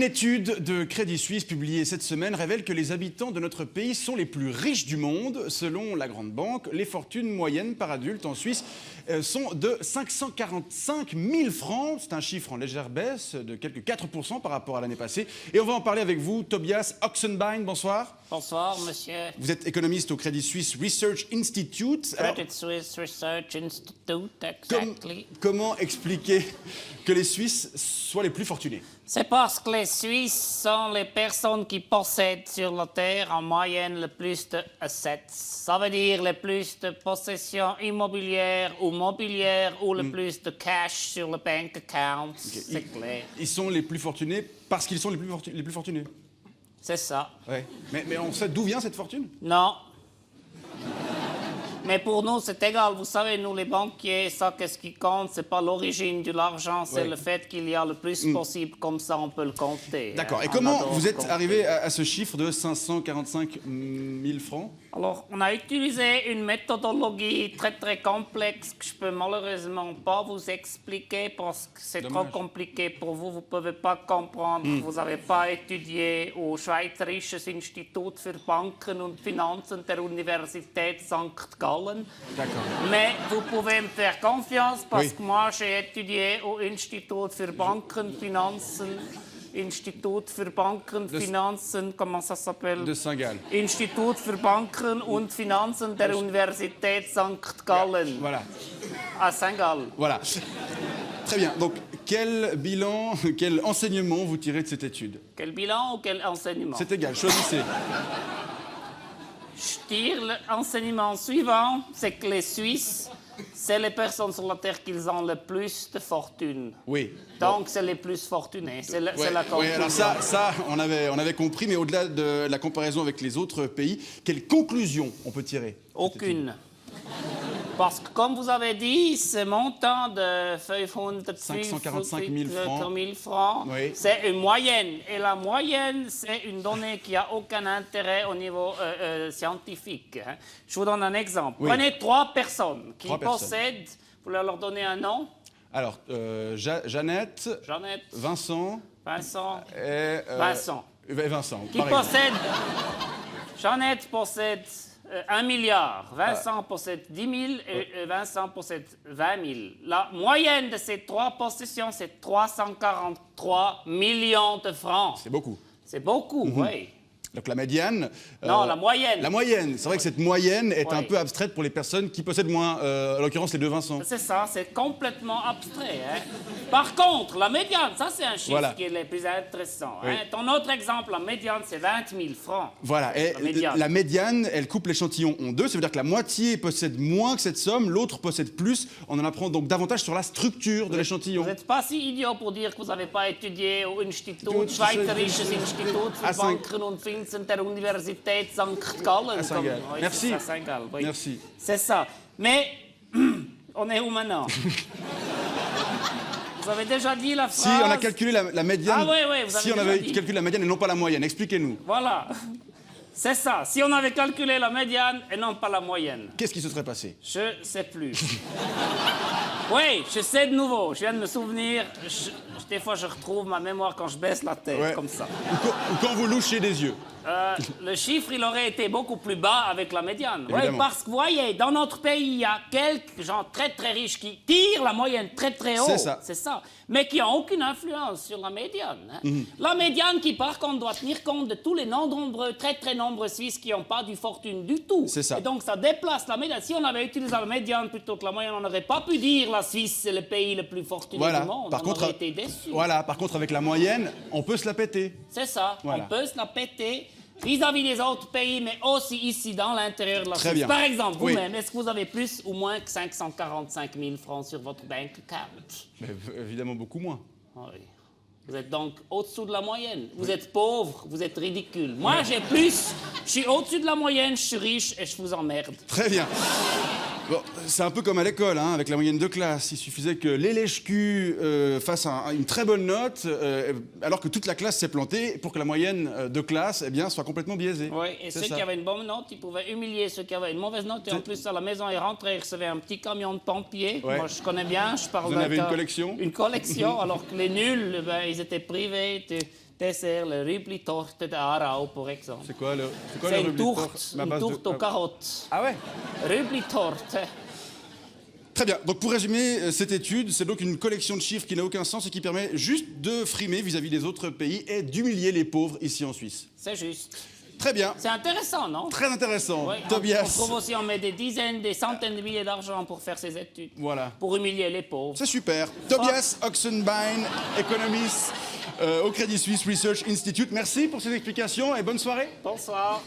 Une étude de Crédit Suisse publiée cette semaine révèle que les habitants de notre pays sont les plus riches du monde. Selon la grande banque, les fortunes moyennes par adulte en Suisse sont de 545 000 francs. C'est un chiffre en légère baisse de quelques 4% par rapport à l'année passée. Et on va en parler avec vous, Tobias Oxenbein. Bonsoir. Bonsoir, monsieur. Vous êtes économiste au Crédit Suisse Research Institute. Credit Suisse Research Institute, exactly. Comment expliquer que les Suisses soient les plus fortunés? C'est parce que les Suisses sont les personnes qui possèdent sur la Terre en moyenne le plus de assets. Ça veut dire le plus de possessions immobilières ou mobilières ou le plus de cash sur le bank account. Okay. C'est clair. Ils sont les plus fortunés parce qu'ils sont les plus fortunés. C'est ça. Ouais. Mais on sait d'où vient cette fortune? Non. Mais pour nous, c'est égal. Vous savez, nous, les banquiers, ça, qu'est-ce qui compte? C'est pas l'origine de l'argent, c'est le fait qu'il y a le plus possible. Comme ça, on peut le compter. D'accord. Et comment vous êtes arrivé à ce chiffre de 545 000 francs? Alors, on a utilisé une méthodologie très, très complexe que je peux malheureusement pas vous expliquer parce que c'est trop compliqué pour vous. Vous pouvez pas comprendre. Vous n'avez pas étudié au Schweizerisches Institut für Banken und Finanzen der Universität St. Gallen. D'accord. Mais vous pouvez me faire confiance parce que moi, j'ai étudié au Institut für Banken, Finanzen... Institut für Banken, Finanzen, comment ça s'appelle? De Saint-Gall. Institut für Banken und Finanzen der Universität St. Gallen. Voilà. À Saint-Gall. Voilà. Très bien. Donc, quel bilan, quel enseignement vous tirez de cette étude? Quel bilan ou quel enseignement? C'est égal, choisissez. Je tire l'enseignement suivant, c'est que les Suisses, c'est les personnes sur la Terre qui ont le plus de fortune. Oui. Donc, c'est les plus fortunés. C'est la conclusion. Oui, alors ça on avait compris, mais au-delà de la comparaison avec les autres pays, quelle conclusion on peut tirer? Aucune. Parce que, comme vous avez dit, ce montant de 545 000 francs, oui. c'est une moyenne. Et la moyenne, c'est une donnée qui n'a aucun intérêt au niveau scientifique. Hein. Je vous donne un exemple. Oui. Prenez trois personnes qui possèdent... Vous voulez leur donner un nom? Alors, Jeannette, Vincent et... Vincent. Vincent, Qui pareil. possède... Jeannette possède 1 milliard. Vincent possède 10 000 et Vincent possède 20 000. La moyenne de ces trois possessions, c'est 343 millions de francs. C'est beaucoup. C'est beaucoup, oui. Donc la médiane... Non, la moyenne. La moyenne. C'est vrai que cette moyenne est un peu abstraite pour les personnes qui possèdent moins, en l'occurrence les deux Vincent. C'est ça, c'est complètement abstrait. Hein. Par contre, la médiane, ça c'est un chiffre qui est le plus intéressant. Oui. Hein. Ton autre exemple, la médiane, c'est 20 000 francs. Voilà, et la médiane, elle coupe l'échantillon en deux. Ça veut dire que la moitié possède moins que cette somme, l'autre possède plus. On en apprend donc davantage sur la structure de l'échantillon. Vous n'êtes pas si idiot pour dire que vous n'avez pas étudié au Institut Schweizerisches Institut für Banken und Finanzen der Universität St. Gallen. À Saint-Gall. Merci. À Saint-Gall, oui. Merci. C'est ça. Mais on est où maintenant? Vous avez déjà dit la phrase... Si on a calculé la médiane... Ah oui, oui, vous avez Si on avait calculé la médiane et non pas la moyenne, expliquez-nous. Voilà. C'est ça. Si on avait calculé la médiane et non pas la moyenne. Qu'est-ce qui se serait passé? Je sais plus. Oui, je sais de nouveau. Je viens de me souvenir. Des fois, je retrouve ma mémoire quand je baisse la tête, comme ça. Ou quand vous louchez des yeux. Le chiffre, il aurait été beaucoup plus bas avec la médiane. Oui, parce que, vous voyez, dans notre pays, il y a quelques gens très, très riches qui tirent la moyenne très, très haut. C'est ça. Mais qui n'ont aucune influence sur la médiane. Hein. La médiane qui, par contre, doit tenir compte de tous les nombreux, très, très nombreux Suisses qui n'ont pas de fortune du tout. C'est ça. Et donc, ça déplace la médiane. Si on avait utilisé la médiane plutôt que la moyenne, on n'aurait pas pu dire la Suisse, c'est le pays le plus fortuné du monde. On aurait été déçus. Voilà, par contre, avec la moyenne, on peut se la péter. C'est ça. Voilà. On peut se la péter. Vis-à-vis des autres pays, mais aussi ici, dans l'intérieur de la Suisse. Par exemple, vous-même, est-ce que vous avez plus ou moins que 545 000 francs sur votre bank account? Mais évidemment, beaucoup moins. Oui. Vous êtes donc au-dessous de la moyenne. Vous êtes pauvre, vous êtes ridicule. Moi, j'ai plus. Je suis au-dessus de la moyenne, je suis riche et je vous emmerde. Très bien. Bon, c'est un peu comme à l'école, hein, avec la moyenne de classe. Il suffisait que l'élève-cul fasse une très bonne note, alors que toute la classe s'est plantée, pour que la moyenne de classe soit complètement biaisée. Oui, et ceux qui avaient une bonne note, ils pouvaient humilier ceux qui avaient une mauvaise note. Et en plus, à la maison, ils rentraient, ils recevaient un petit camion de pompiers. Moi, je connais bien, je parle Vous en avez une collection? Une collection, alors que les nuls, ils étaient privés. dessert, le Rübli-Torte de Aarau, pour exemple. C'est quoi le Rübli-Torte? Une tourte aux carottes. Ah ouais? Rübli-Torte. Très bien. Donc pour résumer cette étude, c'est donc une collection de chiffres qui n'a aucun sens et qui permet juste de frimer vis-à-vis des autres pays et d'humilier les pauvres ici en Suisse. C'est juste. Très bien. C'est intéressant, non? Très intéressant. Oui, Tobias. On trouve aussi, on met des dizaines, des centaines de milliers d'argent pour faire ces études. Voilà. Pour humilier les pauvres. C'est super. Tobias Oxenbein, économiste au Credit Suisse Research Institute. Merci pour ces explications et bonne soirée. Bonsoir.